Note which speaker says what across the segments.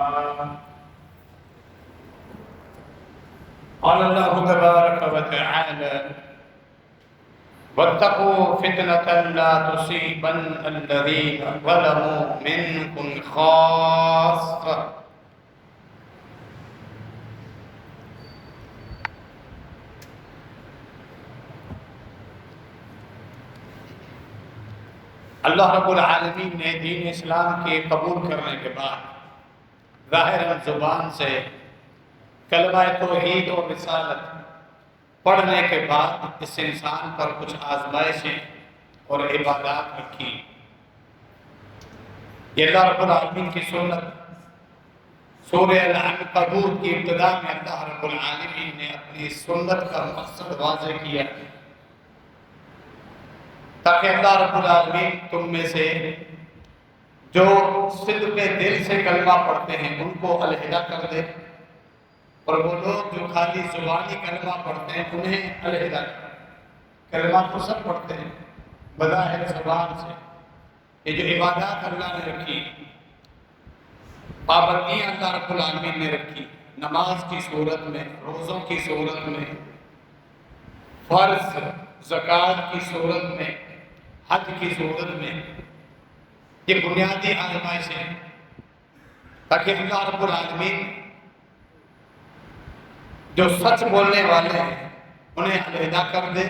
Speaker 1: قال الله تبارك وتعالى واتقوا فتنة لا تصيبن الذين ظلموا منكم خاصة. اللہ رب العالمین نے دین اسلام کے قبول کرنے کے بعد ظاہر زبان سے کلمہ توحید اور رسالت پڑھنے کے بعد اس انسان پر کچھ آزمائشیں اور عبادات رکھی. یہ اللہ رب العالمین کی سنت سورہ العنکبوت کی ابتدا میں اللہ رب العالمین نے اپنی سنت کا مقصد واضح کیا تاکہ اللہ رب العالمین تم میں سے جو صدق دل سے کلمہ پڑھتے ہیں ان کو علیحدہ کر دے، اور وہ لوگ جو خالی زبانی کلمہ پڑھتے ہیں انہیں علیحدہ کر. کلمہ تو سب پڑھتے ہیں بظاہر زبان سے. یہ جو عبادات اللہ نے رکھی، پابندیاں اللہ رب العالمین نے رکھی، نماز کی صورت میں، روزوں کی صورت میں، فرض زکوٰۃ کی صورت میں، حج کی صورت میں، یہ بنیادی آزمائش ہے تاکہ اللہ رب العالمین جو سچ بولنے والے ہیں انہیں علیحدہ کر دے،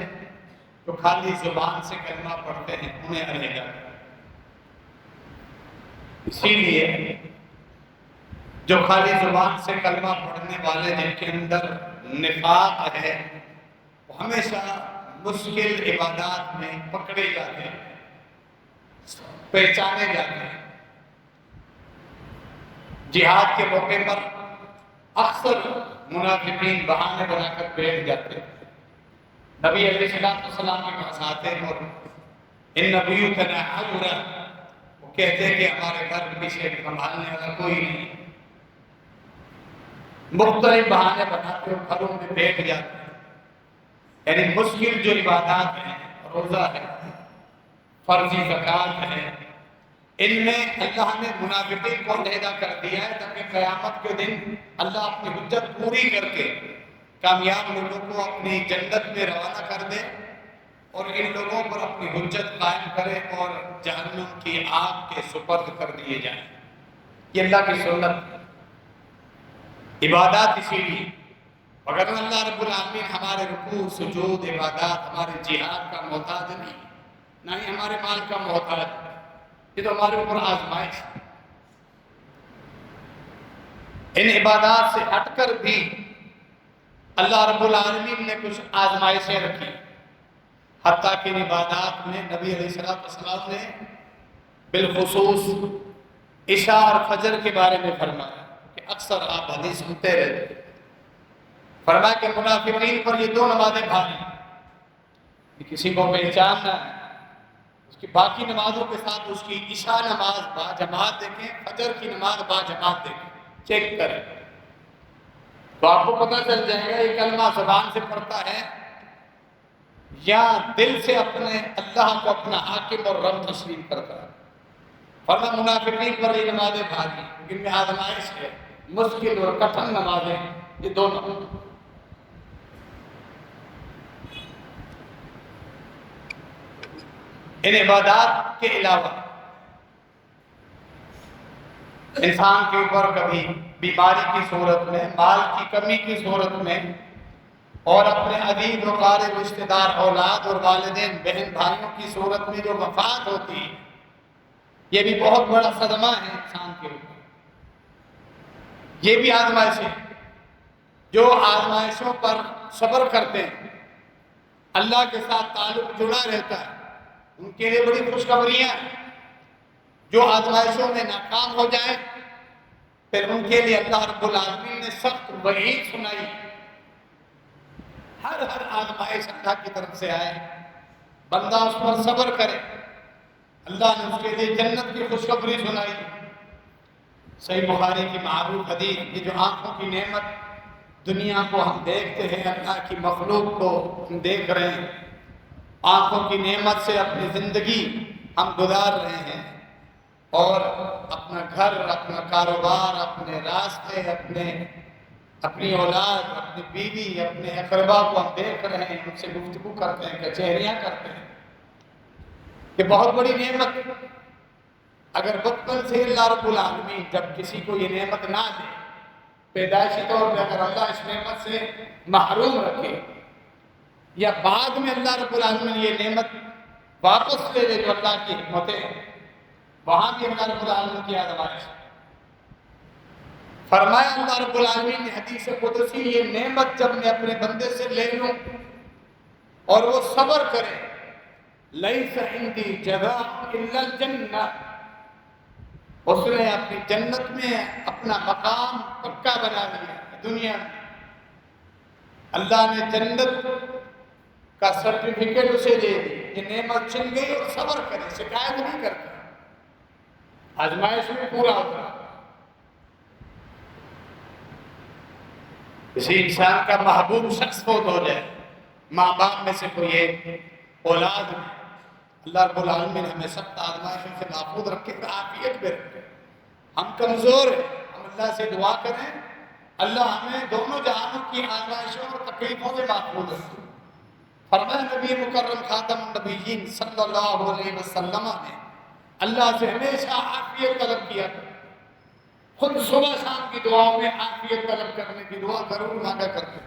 Speaker 1: جو خالی زبان سے کلمہ پڑھتے ہیں انہیں علیحدہ کر دے. اسی لیے جو خالی زبان سے کلمہ پڑھنے والے جن کے اندر نفاق ہے وہ ہمیشہ مشکل عبادات میں پکڑے جاتے ہیں، پہچانے جاتے ہیں. جہاد کے موقع پر اکثر منافقین بہانے بنا کر بیٹھ جاتے ہیں. نبی علیہ السلام کے پاس آتے ہیں اور ان نبیوتنا عورا، وہ کہتے ہیں کہ ہمارے گھر پیچھے سنبھالنے والا کوئی نہیں. مختلف بہانے بناتے ہوئے گھروں میں بیٹھ جاتے ہیں. یعنی مشکل جو عبادات ہیں، روزہ ہے، فرضی زکوٰۃ ہے، ان میں اللہ نے منافقین کو علیحدہ کر دیا ہے تاکہ قیامت کے دن اللہ اپنی حجت پوری کر کے کامیاب لوگوں کو اپنی جنت میں روانہ کر دے اور ان لوگوں پر اپنی حجت قائم کرے اور جہنم کی آگ کے سپرد کر دیے جائیں. یہ اللہ کی سنت. عبادات اسی لیے مگر اللہ رب العالمین ہمارے رکوع سجود عبادات ہمارے جہاد کا محتاج نہیں، نہ ہی ہمارے مال کا محتاج. یہ تو ہمارے اوپر آزمائش ہے. ان عبادات سے ہٹ کر بھی اللہ رب العالمین نے کچھ آزمائشیں رکھی، حتیٰ کہ ان عبادات میں نبی علیہ السلام نے بالخصوص عشاء اور فجر کے بارے میں فرمایا کہ اکثر آپ حدیث سنتے رہتے. فرمایا کہ منافقین پر یہ دو نمازیں بھاری ہیں، کسی کو پہچاننا ہے اس کی باقی نمازوں کے ساتھ اس کی عشاء نماز با جماعت دیکھیں، فجر کی نماز با جماعت دیکھیں، چیک کریں تو آپ کو پتہ چل جائے گا یہ کلمہ زبان سے پڑھتا ہے یا دل سے اپنے اللہ کو اپنا حاکم اور رب تسلیم کرتا ہے. فرمایا منافقین پر یہ نمازیں بھاری ہیں، ان میں آزمائش ہے، مشکل اور کٹھن نمازیں یہ دونوں. ان عبادات کے علاوہ انسان کے اوپر کبھی بیماری کی صورت میں، مال کی کمی کی صورت میں اور اپنے عزیز و قریب رشتہ دار اولاد اور والدین بہن بھائیوں کی صورت میں جو وفات ہوتی ہے، یہ بھی بہت بڑا صدمہ ہے انسان کے اوپر. یہ بھی آزمائش ہے. جو آزمائشوں پر صبر کرتے ہیں، اللہ کے ساتھ تعلق جڑا رہتا ہے، ان کے لیے بڑی خوشخبریاں ہیں. جو آزمائشوں میں ناکام ہو جائیں پھر ان کے لیے اللہ رب العالمین نے سخت وعید سنائی. ہر آزمائش اللہ کی طرف سے آئے، بندہ اس پر صبر کرے، اللہ نے اس کے لیے جنت کی خوشخبری سنائی. صحیح بخاری کی معروف حدیث، یہ جو آنکھوں کی نعمت دنیا کو ہم دیکھتے ہیں، اللہ کی مخلوق کو ہم دیکھ رہے ہیں، آنکھوں کی نعمت سے اپنی زندگی ہم گزار رہے ہیں. اور اپنا گھر، اپنا کاروبار، اپنے راستے، اپنی اولاد، اپنی بیوی، اپنے اقربا کو ہم دیکھ رہے ہیں، ان سے گفتگو کرتے ہیں، کچہریاں کرتے ہیں. یہ بہت بڑی نعمت. اگر بچپن سے اللہ رب العالمین جب کسی کو یہ نعمت نہ دے، پیدائشی طور پہ اگر اللہ اس نعمت سے محروم رکھے، یا بعد میں اللہ رب العالمین یہ نعمت واپس لے لے جو اللہ کی حکمتیں ہیں، وہاں بھی اللہ رب العالمین کی آزمائش ہے. فرمایا اللہ رب العالمین نے حدیث قدسی، یہ نعمت جب میں اپنے بندے سے لے لوں اور وہ صبر کرے، لیس عندی جگہ الا الجنہ، اس نے اپنی جنت میں اپنا مقام پکا بنا لیا. دنیا میں اللہ نے جنت کا سرٹیفکیٹ اسے دے دی. یہ نعمت چھن گئی اور صبر کرے، شکایت نہیں کرتا، آزمائش میں پورا ہوتا. کسی انسان کا محبوب شخص فوت ہو جائے، ماں باپ میں سے کوئی ایک، اولاد میں، اللہ رب العالمین ہمیں سب آزمائشوں سے محفوظ رکھے، عافیت میں رکھے. ہم کمزور ہیں، ہم اللہ سے دعا کریں اللہ ہمیں دونوں جہانوں کی آزمائشوں اور تکلیفوں سے محفوظ رکھے. فرمایا نبی مکرم خاتم النبیین صلی اللہ علیہ وسلم نے اللہ سے ہمیشہ عافیت طلب کیا. خود صبح شام کی دعاؤں میں عافیت طلب کرنے کی دعا ضرور مانگا کرتے.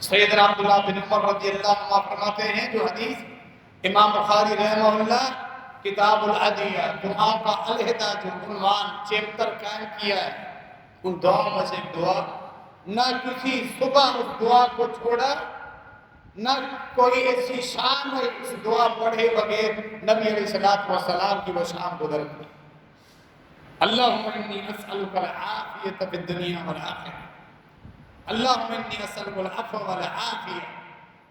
Speaker 1: سیدنا عبداللہ بن عمر رضی اللہ عنہ فرماتے ہیں، جو حدیث امام بخاری رحمہ اللہ کتاب العدیہ، دعاؤں کا علیحدہ جو عنوان چیپٹر قائم کیا ہے، ان دعاؤں میں سے ایک دعا، نہ کسی صبح اس دعا کو چھوڑا، نہ کوئی ایسی شام ہے اس دعا پڑھے بغیر نبی علیہ السلام کی وہ شام گزر گئی. اللہم انی اسألک العافیۃ فی الدنیا والآخرہ، اللہم انی اسألک العفو والعافیہ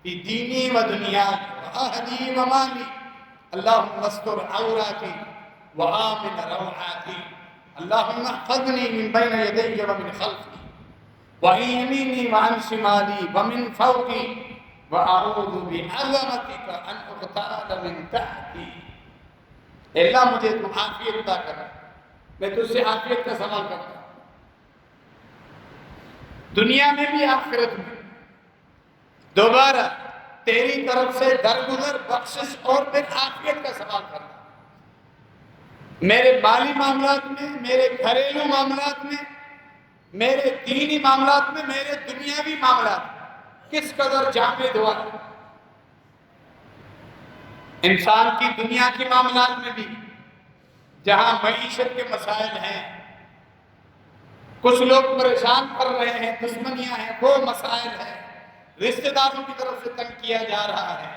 Speaker 1: فی دینی و دنیای و اہلی و مالی، اللہم استر عوراتی و آمن روعاتی، اللہم احفظنی من بین یدی و من خلفی و عن یمینی و عن شمالی و من فوقی و اعوذ بعظمتک ان اغتال من تحتی. اللہ مجھے تو عافیت عطا کر، میں تجھ سے عافیت کا سوال کرتا ہوں، دنیا میں بھی آخرت میں. دوبارہ تیری طرف سے درگزر، بخشش اور پھر عافیت کا سوال کرتا ہوں. میرے مالی معاملات میں، میرے گھریلو معاملات میں، میرے دینی معاملات میں، میرے دنیاوی معاملات میں کس قدر جامع دعا ہے. انسان کی دنیا کے معاملات میں بھی جہاں معیشت کے مسائل ہیں، کچھ لوگ پریشان کر رہے ہیں، دشمنیاں ہیں، وہ مسائل ہیں، رشتہ داروں کی طرف سے تنگ کیا جا رہا ہے،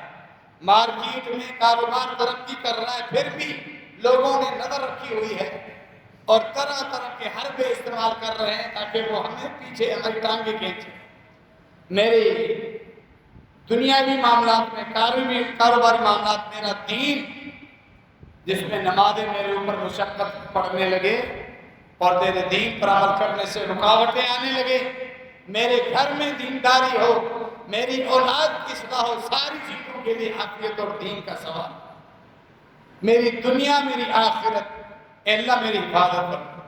Speaker 1: مارکیٹ میں کاروبار ترقی کر رہا ہے، پھر بھی لوگوں نے نظر رکھی ہوئی ہے اور طرح طرح کے حربے استعمال کر رہے ہیں تاکہ وہ ہمیں پیچھے ہماری ٹانگیں کھینچیں. میرے دنیاوی معاملات میں، کاروباری معاملات، میرا دین جس میں نمازیں میرے اوپر مشقت پڑنے لگے اور تیرے دین پر عمل کرنے سے رکاوٹیں آنے لگے، میرے گھر میں دینداری ہو، میری اولاد کی اصلاح ہو، ساری چیزوں کے لیے عافیت اور دین کا سوال. میری دنیا، میری آخرت، اے اللہ میری حفاظت کر،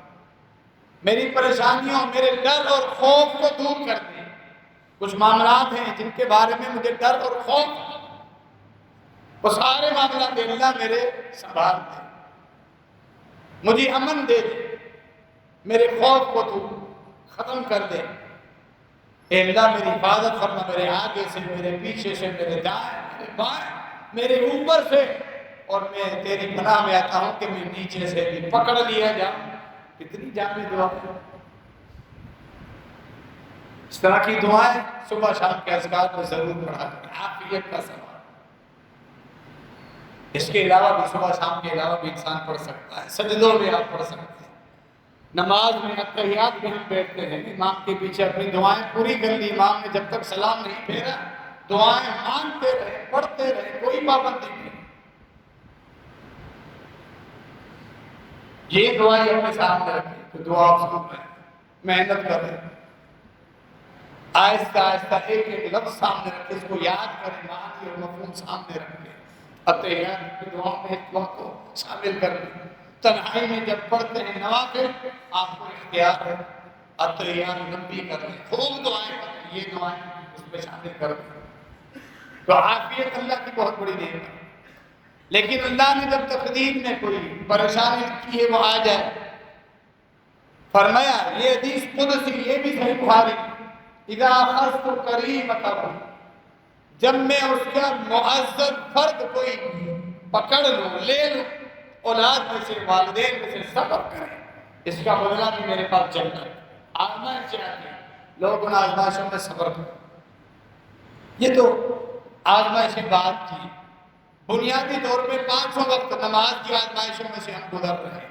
Speaker 1: میری پریشانیوں، میرے ڈر اور خوف کو دور کر دیں. کچھ معاملات ہیں جن کے بارے میں مجھے ڈر اور خوف، وہ سارے معاملات اللہ میرے سنبھال دے، مجھے امن دے دے، میرے خوف کو تو ختم کر دے. اے اللہ میری حفاظت فرما، میرے آگے سے، میرے پیچھے سے، میرے دائیں، میرے بائیں، میرے اوپر سے، اور میں تیری پناہ میں آتا ہوں کہ میں نیچے سے بھی پکڑ لیا جاؤں. کتنی جامع دعا. اس طرح کی دعائیں صبح شام کے اذکار میں ضرور پڑھا کریں. عافیت کا سوال. اس کے علاوہ بھی صبح شام کے علاوہ بھی انسان پڑھ سکتا ہے. سجدوں میں آپ پڑھ سکتے ہیں، نماز میں، اتحیات میں ہم بیٹھتے ہیں، امام کے پیچھے اپنی دعائیں پوری کر لی. امام نے جب تک سلام نہیں پھیرا دعائیں مانگتے رہے، پڑھتے رہے، کوئی پابندی نہیں. یہ دعائیں اپنے سامنے رکھیں تو دعا آپ سن رہے ہیں، محنت کر رہے ہیں، آہستہ آہستہ ایک ایک لفظ سامنے رکھے، اس کو یاد کریں، معنی اور مفہوم سامنے رکھیں. اتحیات کی دعا میں اس دعا کو شامل کر لیں. تنہائی میں جب پڑھتے ہیں نوافل، آپ کو اختیار ہے اطیار لمبی کر لیں، خوب دعائیں کریں، یہ دعائیں اس میں شامل کر دیں تو عافیت اللہ کی بہت بڑی نعمت ہے۔ لیکن اللہ نے جب تقدیر میں کوئی پریشانی کی ہے وہ آ جائے، فرمایا یہ حدیث قدسی، یہ بھی صحیح بخاری، اذا اخذت کریمتہ، جب میں اس کا معزز فرد کوئی پکڑ لوں، لے لوں، اولاد میں سے، والدین میں سے، صبر کریں، اس کا بدلہ بھی میرے پاس جنت ہے۔ آزمائش آتی ہے، لوگ ان آزمائشوں میں صبر کریں۔ یہ تو آزمائش بات کی، بنیادی طور پہ 500 وقت نماز کی آزمائشوں میں سے ہم گزر رہے ہیں۔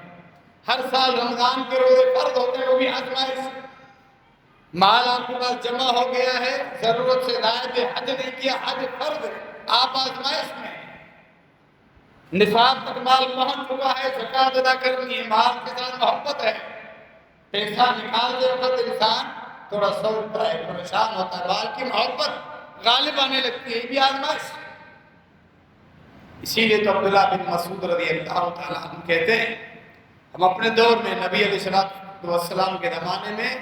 Speaker 1: ہر سال رمضان کے روزے فرض ہوتے ہیں، وہ بھی آزمائش۔ مال آپ کے پاس جمع ہو گیا ہے، ضرورت سے زائد حج نہیں کیا، حج فرض ہے، آپ آزمائش میں ہیں۔ نصاب تک مال پہنچ چکا ہے، زکوٰۃ ادا کرنی ہے، مال کے ساتھ محبت ہے، پیسہ نکالتے وقت انسان تھوڑا سوچتا ہے، پریشان ہوتا ہے، مال کی محبت غالب آنے لگتی ہے، یہ بھی آزمائش۔ اسی لیے تو عبداللہ بن مسعود رضی اللہ تعالیٰ عنہ کہتے ہیں، ہم اپنے دور میں نبی علیہ السلام کے زمانے میں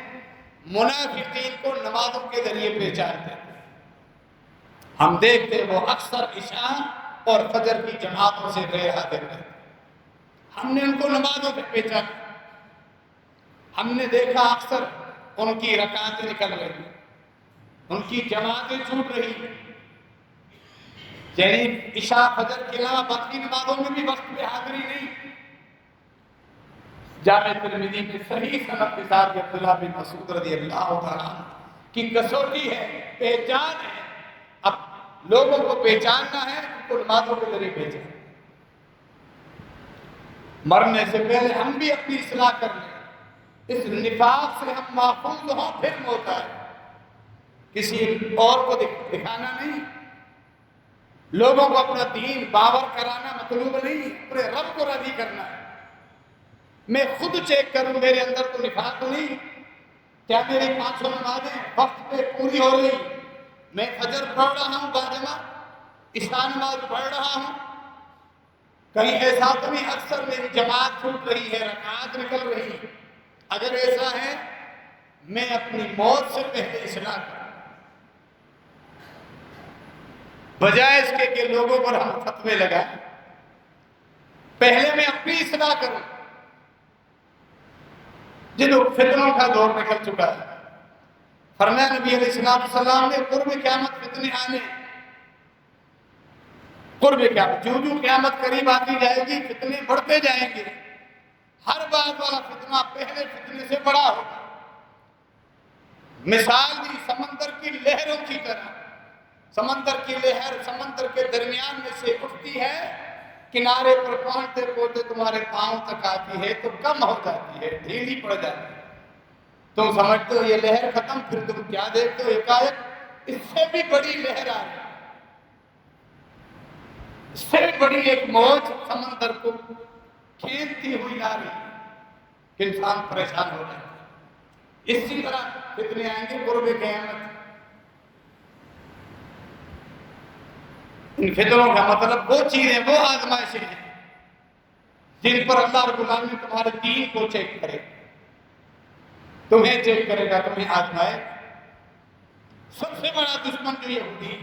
Speaker 1: منافقین کو نمازوں کے ذریعے پہچانتے تھے۔ ہم دیکھتے وہ اکثر عشاء اور فجر کی جماعتوں سے غیر حاضر رہتے، ہم نے ان کو نمازوں سے پہچانا، ہم نے دیکھا اکثر ان کی رکعتیں نکل رہی، ان کی جماعتیں چھوٹ رہی، یعنی عشاء فجر کے علاوہ باقی نمازوں میں بھی وقت پہ حاضری نہیں۔ جامع ترمذی میں صحیح سند کے ساتھ عبداللہ بن مسعود رضی اللہ تعالیٰ عنہ کی کسوٹی ہے، پہچان ہے۔ اب لوگوں کو پہچاننا ہے، ان کو نمازوں کے ذریعے پہچان۔ مرنے سے پہلے ہم بھی اپنی اصلاح کر لیں، اس نفاق سے ہم محفوظ ہوں، پھر موت آئے۔ کسی اور کو دکھانا نہیں، لوگوں کو اپنا دین باور کرانا مطلوب نہیں، اپنے رب کو راضی کرنا ہے۔ میں خود چیک کروں میرے اندر تو نفاق نہیں، کیا میری 500 نمازیں وقت پہ پوری ہو رہی، میں فجر پڑھ رہا ہوں باجماعت، عشاء نماز پڑھ رہا ہوں، کہیں ایسا تو نہیں اکثر میری جماعت چھوٹ رہی ہے، رکعات نکل رہی ہے۔ اگر ایسا ہے میں اپنی موت سے پہلے اصلاح کروں، بجائے اس کے کہ لوگوں پر ہم فتوے لگائیں، پہلے میں اپنی اصلاح کروں۔ جنہوں فتنوں کا دور نکل چکا ہے، فرمایا نبی علیہ السلام نے قرب قیامت فتنے آنے، قرب قیامت، جو قیامت قریب آتی جائے گی فتنے بڑھتے جائیں گے، ہر بات والا فتنہ پہلے فتنے سے بڑا ہوگا۔ مثال دی سمندر کی لہروں کی طرح، سمندر کی لہر سمندر کے درمیان میں سے اٹھتی ہے، کنارے پر پہنچتے پہنچتے تمہارے پاؤں تک آتی ہے تو کم ہو جاتی ہے، ڈھیلی پڑ جاتی ہے، تم سمجھتے ہو یہ لہر ختم، پھر تم کیا دیکھتے ہو ایک اس سے بھی بڑی لہر آ رہی ہے، اس سے بھی بڑی ایک موج سمندر کو کھینچتی ہوئی آ رہی ہے کہ انسان پریشان ہو جائے۔ اسی طرح فتنے آئیں گے قرب قیامت۔ ان فتنوں کا مطلب وہ چیزیں، وہ آزمائشیں ہیں جن پر اللہ رب العالمین تمہارے دین کو چیک کرے، تمہیں چیک کرے گا، تمہیں آزمائے۔ سب سے بڑا دشمن جو یہودی،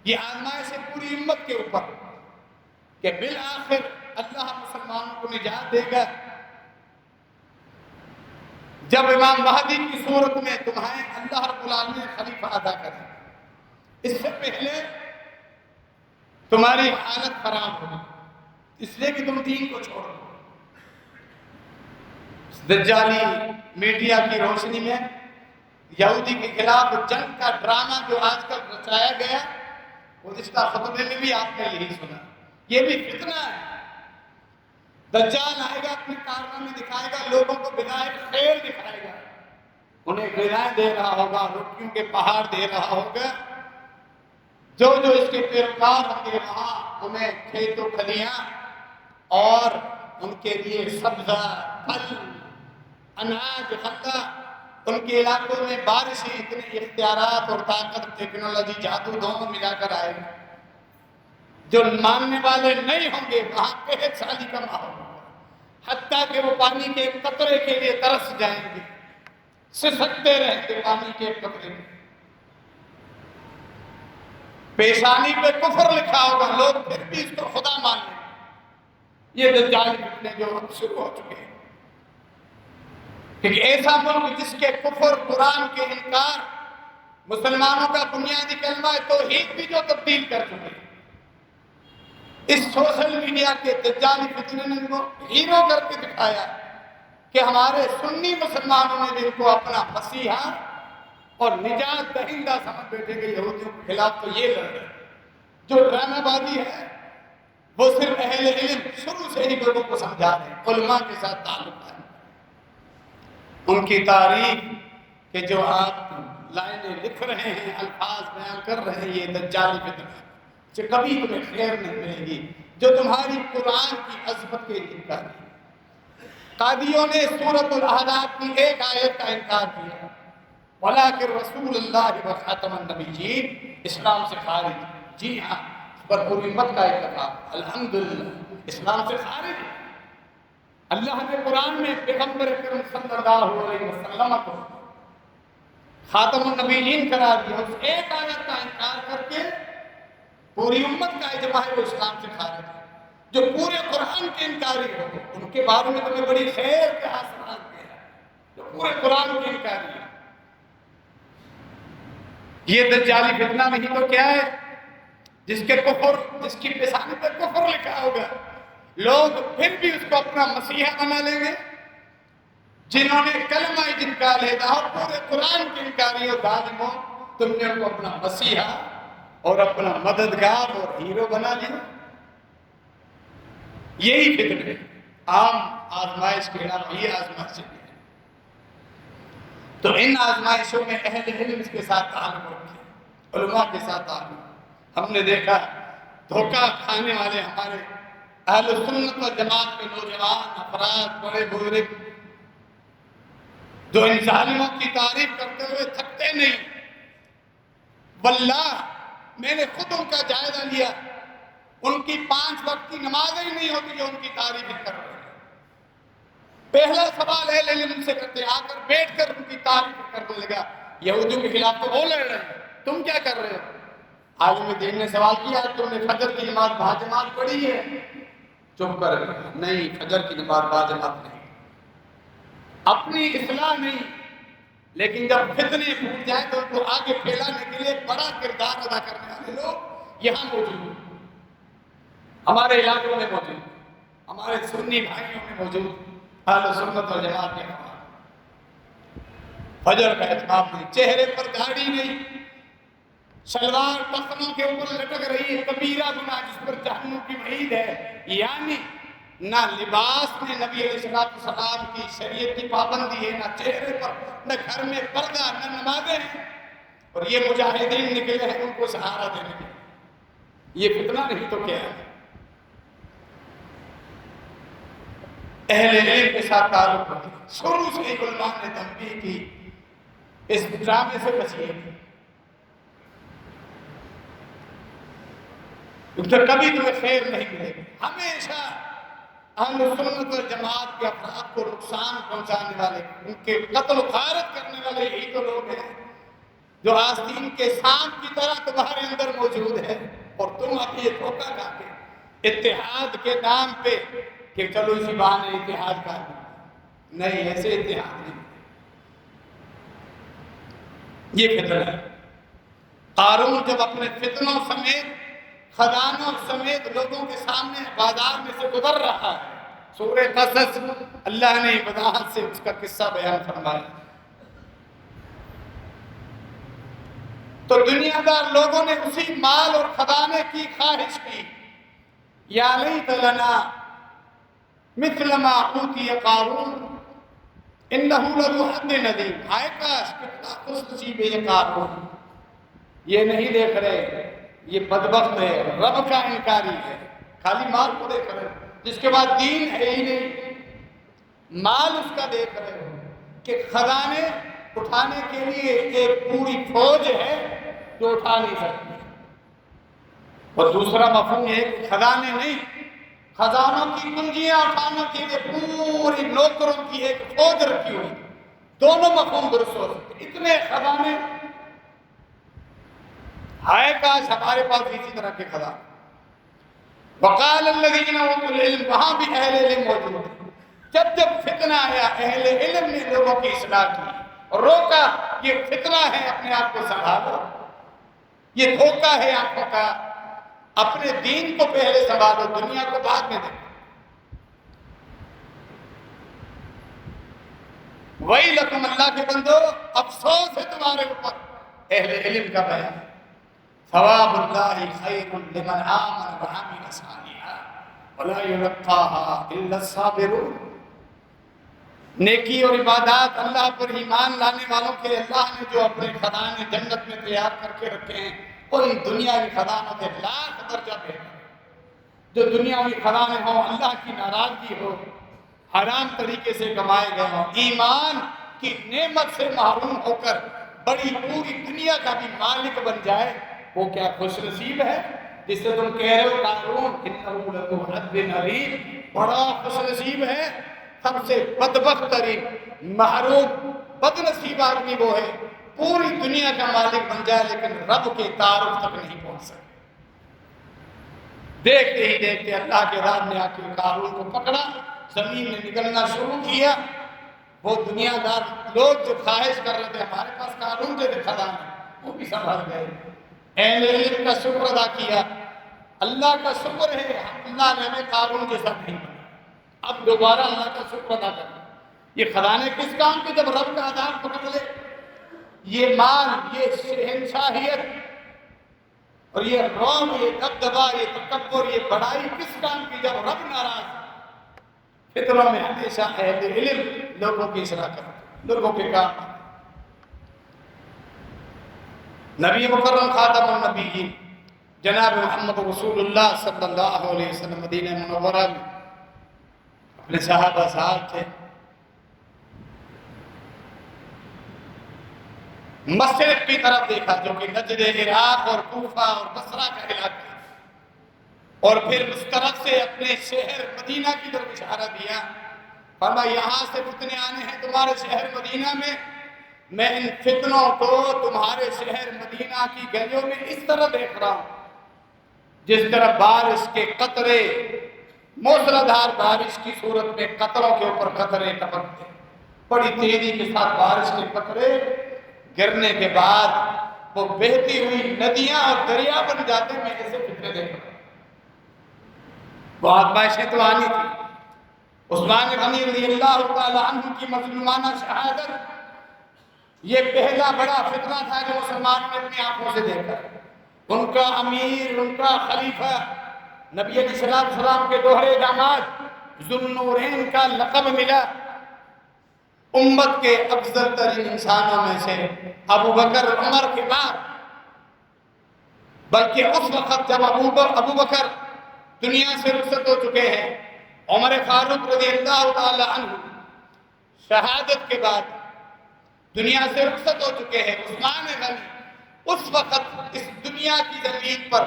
Speaker 1: یہ آزمائش ہے پوری امت کے اوپر کہ بالآخر اللہ مسلمانوں کو نجات دے گا جب امام مہدی کی صورت میں تمہیں اللہ رب العالمین خلیفہ ادا کرے۔ اس سے پہلے تمہاری حالت خراب ہوگی، اس لیے کہ تم دین کو چھوڑو۔ دجالی میڈیا کی روشنی میں یہودی کے خلاف جنگ کا ڈرامہ جو آج کل رچایا گیا، گزشتہ خطبے میں بھی آپ نے یہی سنا، یہ بھی فتنہ ہے۔ دجال آئے گا، اپنے کارنامے دکھائے گا، لوگوں کو بظاہر خیر دکھائے گا، انہیں غذائیں دے رہا ہوگا، روٹیوں کے پہاڑ دے رہا ہوگا، جو اس کے پیروکار ہوں گے وہاں انہیں کھیت و کھلیاں اور ان کے لیے سبزہ، پھل، اناج، غلہ، ان کے علاقوں میں بارشیں، اتنے اختیارات اور طاقت، ٹیکنالوجی، جادو دونوں ملا کر آئے گا۔ جو ماننے والے نہیں ہوں گے وہاں قحط سالی کا ماحول ہوگا، حتیٰ کہ وہ پانی کے ایک قطرے کے لیے ترس جائیں گے، سسکتے رہیں گے پانی کے ایک قطرے میں۔ پیشانی پہ کفر لکھا ہوگا، لوگ پھر بھی اس کو خدا مان لیں گے۔ یہ دجال فتنے جو اب شروع ہو چکے ہیں، کیونکہ ایسا ملک جس کے کفر، قرآن کے انکار، مسلمانوں کا بنیادی کلمہ توحید بھی جو تبدیل کر چکے ہیں، اس سوشل میڈیا کے دجالی فتنے نے ان کو ہیرو کر کے دکھایا کہ ہمارے سنی مسلمانوں نے بھی ان کو اپنا مسیحا اور نجات دہندہ سمجھ بیٹھے کہ یہودیوں کے خلاف تو یہ لڑ رہے ہیں۔ جو ڈرامہ بازی ہے وہ صرف اہل علم شروع سے ہی لوگوں کو سمجھا رہے ہیں، علماء کے ساتھ تعلق ہے۔ ان کی تاریخ کہ جو آپ لائنیں لکھ رہے ہیں، الفاظ بیان کر رہے ہیں، یہ دجالی فتنہ ہے کہ کبھی تمہیں خیر نہیں ملے گی، جو تمہاری قرآن کی عظمت کے انکار ہے۔ قادیوں نے سورۃ الاحزاب کی ایک آیت کا انکار کیا، وَلَٰكِن رسول اللہ وخاتم النبیین، اسلام سے خارج۔ جی ہاں، اس پر پوری امت کا اتفاق، الحمدللہ اسلام سے خارج۔ اللہ نے قرآن میں پیغمبر اکرم صلی اللہ علیہ وسلم کو خاتم النبیین قرار دیا، اس ایک آیت کا انکار کر کے پوری امت کا اجماع ہے وہ اسلام سے خارج ہے۔ جو پورے قرآن کے انکاری ہو ان کے بارے میں تمہیں بڑی خیر کے آسمان دیا ہے، جو پورے قرآن کے انکاری ہے۔ یہ دجالی فتنہ نہیں تو کیا ہے؟ جس کے کفر، جس کی پیشانی پہ کفر لکھا ہوگا، لوگ پھر بھی اس کو اپنا مسیحا بنا لیں گے۔ جنہوں نے کلمہ جن کا علیحدہ اور پورے قرآن کے انکاری اور ظالموں، تم نے ان کو اپنا مسیحا اور اپنا مددگار اور ہیرو بنا لیا۔ یہی فتنے عام آزمائش کے علاوہ یہ آزمائشیں ہیں۔ تو ان آزمائشوں میں اہل علم کے ساتھ تعلق رکھے، علماء کے ساتھ تعلق۔ ہم نے دیکھا دھوکہ کھانے والے ہمارے اہل سنت و جماعت کے نوجوان افراد، بڑے بزرگ، جو ان ظالموں کی تعریف کرتے ہوئے تھکتے نہیں۔ واللہ میں نے خود ان کا جائزہ لیا، ان کی 5 وقت کی نمازیں ہی نہیں ہوتی جو ان کی تعریف کر رہے ہیں۔ پہلا سوال اہل علم سے کرتے، آ کر بیٹھ کر ان کی تعریف کرنے لگا، یہودیوں کے خلاف تو وہ لڑ رہے ہیں، تم کیا کر رہے ہو؟ عالم دین نے سوال کیا، تم نے فجر کی نماز باجماعت پڑھی ہے؟ چپ کر گیا، نہیں فجر کی نماز باجماعت نہیں، اپنی اصلاح نہیں، لیکن جب فتنے پھوٹ جائیں تو ان کو آگے پھیلانے کے لیے بڑا کردار ادا کرنے والے لوگ یہاں موجود ہیں، ہمارے علاقوں میں موجود، ہمارے سنی بھائیوں میں موجود، اہل سنت و جماعت کے ہمارے فجر کا اہتمام نہیں، چہرے پر داڑھی نہیں، شلوار ٹخنوں کے اوپر لٹک رہی ہے، کبیرہ گناہ جس پر جہنم کی وعید ہے۔ یعنی نہ لباس میں نبی علیہ السلام کی شریعت کی پابندی ہے، نہ چہرے پر، نہ گھر میں پردہ، نہ نمازیں ہیں، اور یہ مجاہدین نکلے ہیں ان کو سہارا دینے کے۔ یہ فتنہ نہیں تو کیا ہے؟ اہل علم کے ساتھ تعلق رکھیں، شروع سے ہی علماء نے تنبیہ کی، اس ڈرامے سے بچیے، کیونکہ کبھی تمہیں خیر نہیں ملے گی۔ ہمیشہ اہل سنت و جماعت کے افراد کو نقصان پہنچانے والے، ان کے قتل و غارت کرنے والے یہی تو لوگ ہیں جو آستین کے سانپ کی طرح تمہارے اندر موجود ہے، اور تم اب یہ دھوکہ کھا کے اتحاد کے نام پہ کہ چلو اسی بہانے اتحاد کا نہیں، ایسے اتحاد نہیں، یہ فتنہ ہے۔ قارون جب اپنے فتنوں سمیت، خزانوں سمیت لوگوں کے سامنے بازار میں سے گزر رہا ہے، سورہ قصص اللہ نے وضاحت سے اس کا قصہ بیان فرمایا، تو دنیا دار لوگوں نے اسی مال اور خزانے کی خواہش کی، یا لیت لنا مثل ما اوتی قارون انہ لذو حظ عظیم، ہائے کاش کتنا خوش نصیب ہے یہ قارون، یہ نہیں دیکھ رہے یہ بدبخت ہے، رب کا انکاری ہے، خالی مال کو دیکھ رہے ہو، جس کے بعد دین ہے ہی نہیں، مال اس کا دیکھ رہے ہو کہ خزانے اٹھانے کے لیے ایک پوری فوج ہے جو اٹھا نہیں سکتی، اور دوسرا مفہوم یہ ہے کہ خزانے نہیں، خزانوں کی کنجیاں اٹھانے کے لیے پوری نوکروں کی ایک فوج رکھی ہوئی، دونوں مفہوم درست ہو سکتے، اتنے خزانے ہائے کاش ہمارے پاس اسی طرح کے خزانے۔ وقال الذین اوتوا العلم، وہاں بھی اہل علم موجود ہے۔ جب جب فتنہ آیا اہل علم نے لوگوں کی اصلاح کی اور روکا، یہ فتنہ ہے، اپنے آپ کو سنبھالو، یہ دھوکہ ہے آنکھوں کا، اپنے دین کو پہلے سنبھالو، دنیا کو بعد میں دیکھو۔ وَيْلَكُمْ، اللہ کے بندو افسوس ہے تمہارے اوپر، اہل علم کا بیان۔ ثواب اللہ خیر لمن آمن وعمل صالحا ولا يلقاها الا الصابرون۔ نیکی اور عبادات اللہ پر ایمان لانے والوں کے اللہ نے جو اپنے خزانے جنت میں تیار کر کے رکھے ہیں، ان دنیاوی خزانوں سے لاکھ درجہ بہتر ہے۔ جو دنیاوی خزانے ہوں، اللہ کی ناراضگی ہو، حرام طریقے سے کمائے گئے ہوں، ایمان کی نعمت سے محروم ہو کر بڑی پوری دنیا کا بھی مالک بن جائے، وہ کیا خوش نصیب ہے جس سے تم کہہ رہے ہو قارون انہ لذو حظ عظیم، بڑا خوش نصیب ہے۔ سب سے بدبخت ترین، محروم، بد نصیب آدمی وہ ہے پوری دنیا کا مالک بن جائے لیکن رب کے تعارف تک نہیں پہنچ سکے۔ دیکھتے ہی دیکھتے اللہ کے رب نے آ کے قارون کو پکڑا، زمین میں نکلنا شروع کیا۔ وہ دنیا دار لوگ جو خواہش کر رہے تھے ہمارے پاس قارون کے خزانے، وہ بھی سنبھل گئے۔ اہل علم کا شکر ادا کیا، اللہ کا شکر ہے اللہ نے ہمیں قارون کے ساتھ نہیں بنایا۔ اب دوبارہ اللہ کا شکر ادا کرنا۔ یہ خزانے کس کام کے جب رب کا عذاب پکڑ لے؟ یہ مال، یہ شہنشاہیت اور یہ روم، یہ دبدبا، یہ تکبر، یہ بڑائی کس کام کی جب رب ناراض؟ فتنوں میں ہمیشہ اہل علم لوگوں کی اصلاح کرتے، لوگوں کے کام۔ نبی مکرم خاتم النبیین جناب محمد رسول اللہ صلی اللہ علیہ وسلم مدینہ منورہ میں اپنے صحابہ ساتھ تھے، مشرق کی طرف دیکھا جو کہ نجد، عراق اور کوفہ اور بصرہ کا علاقہ ہے، اور پھر اس طرف سے اپنے شہر مدینہ کی طرف اشارہ دیا، فرمایا یہاں سے فتنے آنے ہیں تمہارے شہر مدینہ میں ان فتنوں کو تمہارے شہر مدینہ کی گلیوں میں اس طرح دیکھ رہا ہوں جس طرح بارش کے قطرے، موسلادھار بارش کی صورت میں قطروں کے اوپر قطرے ٹپکتے، بڑی تیزی کے ساتھ بارش کے قطرے گرنے کے بعد وہ بہتی ہوئی ندیاں اور دریا بن جاتے، میں ایسے فتنے دیکھ رہا ہوں۔ وہ آزمائشیں تو آنی تھی۔ عثمان غنی رضی اللہ تعالیٰ عنہ کی مظلومانہ شہادت، یہ پہلا بڑا فتنہ تھا جو مسلمان نے اپنی آنکھوں سے دیکھا۔ ان کا امیر، ان کا خلیفہ، نبی علیہ السلام کے دوہرے داماد ذو النورین کا لقب ملا۔ امت کے افضل ترین انسانوں میں سے ابو بکر عمر کے بعد، بلکہ اس وقت جب ابو بکر دنیا سے رخصت ہو چکے ہیں، عمر فاروق رضی اللہ تعالی عنہ شہادت کے بعد دنیا سے رخصت ہو چکے ہیں، عثمان غنی اس وقت اس دنیا کی زمین پر،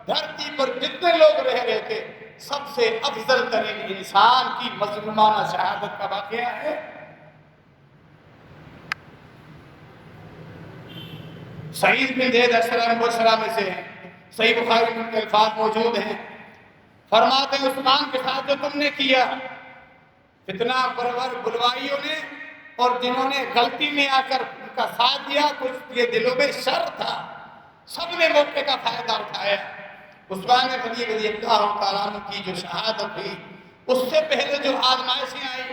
Speaker 1: دھرتی پر جتنے لوگ رہ رہے تھے، سب سے افضل ترین انسان کی مظلومانہ شہادت کا واقعہ ہے۔ سعید بن زید اشرم بشرا میں سے ہیں، صحیح بخاری میں ان کے الفاظ موجود ہیں، فرماتے ہیں عثمان کے ساتھ جو تم نے کیا، فتنہ پرور بلوائیوں نے اور جنہوں نے غلطی میں آ کر ان کا ساتھ دیا، کچھ یہ دلوں میں شر تھا، سب نے موقع کا فائدہ اٹھایا۔ عثمان غنی رضی اللہ تعالیٰ عنہ کی جو شہادت ہوئی، اس سے پہلے جو آزمائشیں آئی،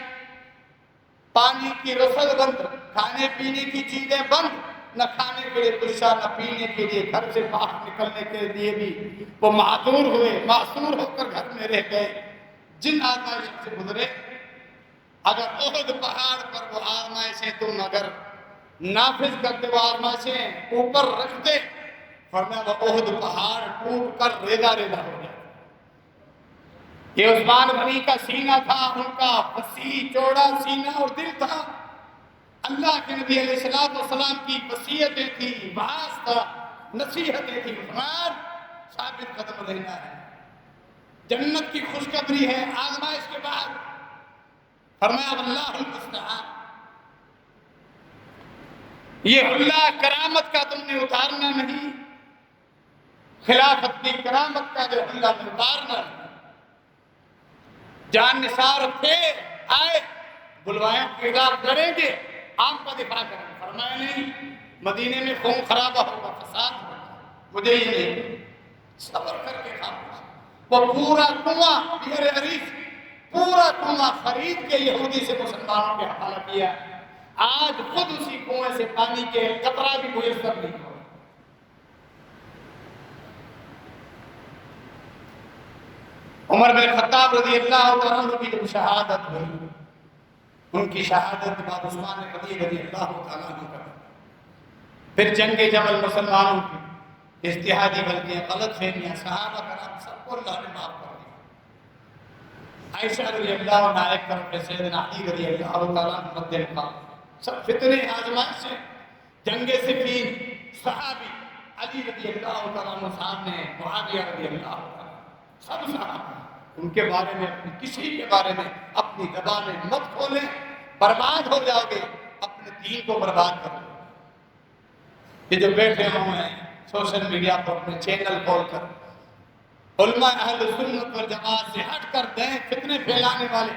Speaker 1: پانی کی رسد بند، کھانے پینے کی چیزیں بند، نہ کھانے کے لیے کچھ، نہ پینے کے لیے، گھر سے باہر نکلنے کے لیے بھی وہ معذور ہوئے، معصور ہو کر گھر میں رہ گئے۔ جن آزمائشوں سے گزرے، اگر احد پہاڑ پر وہ آزمائشیں تم اگر نافذ کرتے، وہ آزمائشیں اوپر رکھتے، فرمایا وہ احد پہاڑ ٹوٹ کر ریزہ ریزہ ہو جائے۔ یہ عثمان غنی کا سینہ تھا، ان کا وسیع چوڑا سینہ اور دل تھا، اللہ کے نبی علیہ السلام کی وصیتیں تھی، وعظ تھا، نصیحتیں تھی، عثمان ثابت قدم رہنا ہے، جنت کی خوشخبری ہے آزمائش کے بعد۔ فرمایا واللہ المستعان، یہ حلہ کرامت کا تم نے اتارنا نہیں، خلافت کی کرامت کا جو حلہ میں اتارنا ہے۔ جان نثار تھے، آئے، بلوایوں کے خلاف لڑیں گے، آپ کا دفاع کریں گے۔ فرمایا نہیں، مدینے میں خون خرابہ ہوگا، فساد ہوگا، مجھے یہ نہیں، صبر کر کے خاموش۔ وہ پورا کنواں بئر عریس، پورا کنواں خرید کے یہودی سے مسلمانوں کے حوالہ کیا، آج خود اسی کنویں سے پانی کے قطرہ بھی میسر نہیں ہو۔ عمر بن خطاب رضی اللہ تعالیٰ عنہ کی جب شہادت ہوئی، ان کی شہادت کے بعد عثمان غنی رضی اللہ تعالیٰ عنہ کا پھر جنگ جمل مسلمانوں کی اجتہادی غلطیاں، غلط فہمیاں، صحابہ کرام سب کو اللہ نے معاف کر دیا۔ عائشہ رضی اللہ عنہ ایک طرف، سیدنا علی رضی اللہ تعالیٰ عنہ مد مقام، سب فتنے آزمائش سے، جنگ صفین، صحابی علی رضی اللہ تعالیٰ عنہ سامنے، معاویہ رضی اللہ تعالیٰ، سب صحابہ، ان کے بارے میں اپنی کسی کے بارے میں اپنی زبانیں مت کھولیں، برباد ہو جاؤ گے، اپنے دین کو برباد کر لو۔ یہ جو بیٹھے ہوئے ہیں سوشل میڈیا پر اپنے چینل کھول کر علماء اہل سنت والجماعت سے ہٹ کر دیں، فتنے پھیلانے والے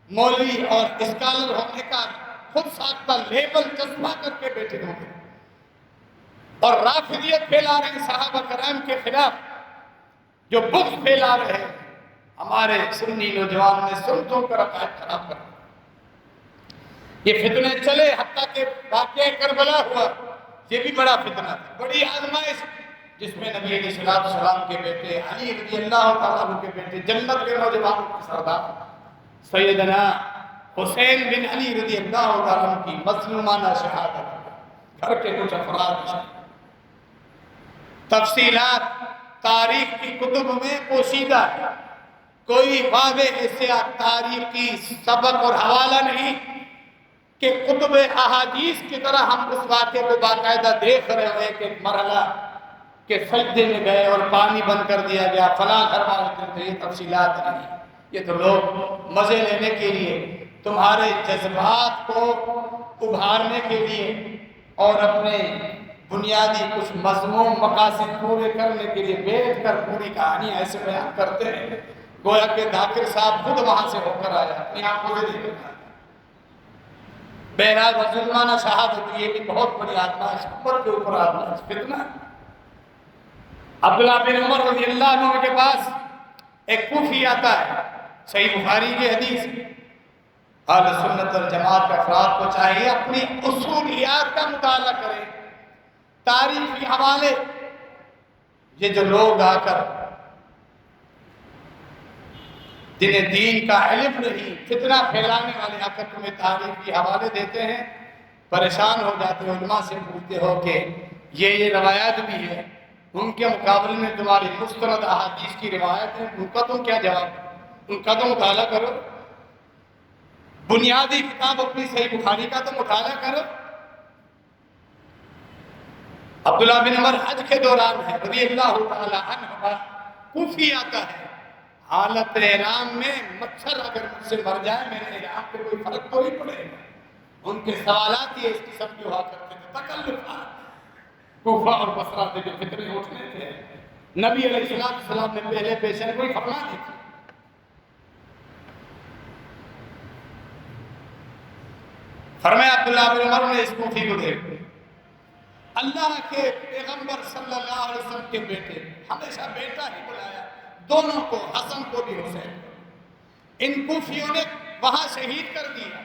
Speaker 1: مولوی اور اسکالر ہونے کا خود ساختہ لیبل چسپاں کر کے بیٹھے ہوں گے اور رافضیت پھیلا رہے ہیں صحابہ کرام کے خلاف، جو بغض پھیلا رہے ہیں۔ ہمارے سنی نوجوان نے سنتوں کا عقائد خراب کر دیا، یہ فتنے چلے، حتیٰ کہ واقعہ کربلا ہوا، یہ بھی بڑا فتنہ تھا، بڑی آزمائش، جس میں نبی علیہ السلام کے بیٹے، علی رضی اللہ تعالیٰ عنہ کے بیٹے، جنت کے نوجوانوں کے سردار سیدنا حسین بن علی رضی اللہ تعالیٰ عنہ کی مظلومانہ شہادت، گھر کے کچھ افراد، تفصیلات تاریخ کی کتب میں پوشیدہ ہے، کوئی واضح ایسا تاریخی سبق اور حوالہ نہیں کہ کتب احادیث کی طرح ہم اس واقعے کو باقاعدہ دیکھ رہے ہیں کہ ایک مرحلہ کہ سجدے میں گئے اور پانی بند کر دیا گیا، فلاں گھر والے تھے، یہ تفصیلات نہیں، یہ تو لوگ مزے لینے کے لیے، تمہارے جذبات کو ابھارنے کے لیے اور اپنے بنیادی کچھ مضمون مقاصد پورے کرنے کے لیے بیٹھ کر پوری کہانی ایسے بیان کرتے ہیں گویا کہ ذاکر صاحب خود وہاں سے ہو کر آیا، اپنی آنکھوں سے دیکھ کر۔ بہرحال ظلمانہ شہادت، یہ بھی بہت بڑی آزمائش، عمر کے اوپر آزمائش، فتنہ۔ عبداللہ بن عمر رضی اللہ عنہ کے پاس ایک کوفی آتا ہے، صحیح بخاری کی حدیث، اہل سنت والجماعت کے افراد کو چاہیے اپنی اصولیات کا مطالعہ کریں، تاریخی حوالے۔ یہ جو لوگ آ کر جنہیں دین کا علم نہیں، فتنہ پھیلانے والے آ کر تمہیں تاریخی حوالے دیتے ہیں، پریشان ہو جاتے ہو، علماء سے پوچھتے ہو کہ یہ روایات بھی ہے، ان کے مقابلے میں تمہاری مستند احادیث کی روایت ہے، ان کا تم کیا جواب؟ ان کا تو مطالعہ کرو، بنیادی کتاب اپنی صحیح بخاری کا تو مطالعہ کرو۔ عبداللہ بن عمر حج کے دوران ہے رضی اللہ تعالی عنہ، کوفی آتا ہے، حالت احرام میں مچھر اگر مجھ سے مر جائے میرے احرام پہ کوئی فرق تو نہیں پڑے گا۔ ان کے سوالات یہ اس قسم کے ہوا کرتے تھے، تکلفات، کوفہ اور بصرہ سے جو فتنے اٹھنے تھے، نبی علیہ السلام نے پہلے پیشن کوئی فرما دی تھی۔ فرمایا عبداللہ بن عمر نے اس کوفی کو دیکھ، اللہ کے پیغمبر صلی اللہ علیہ وسلم کے بیٹے، ہمیشہ بیٹا ہی بلایا، دونوں کو، حسن کو بھی حسین کو، ان کوفیوں نے وہاں شہید کر دیا،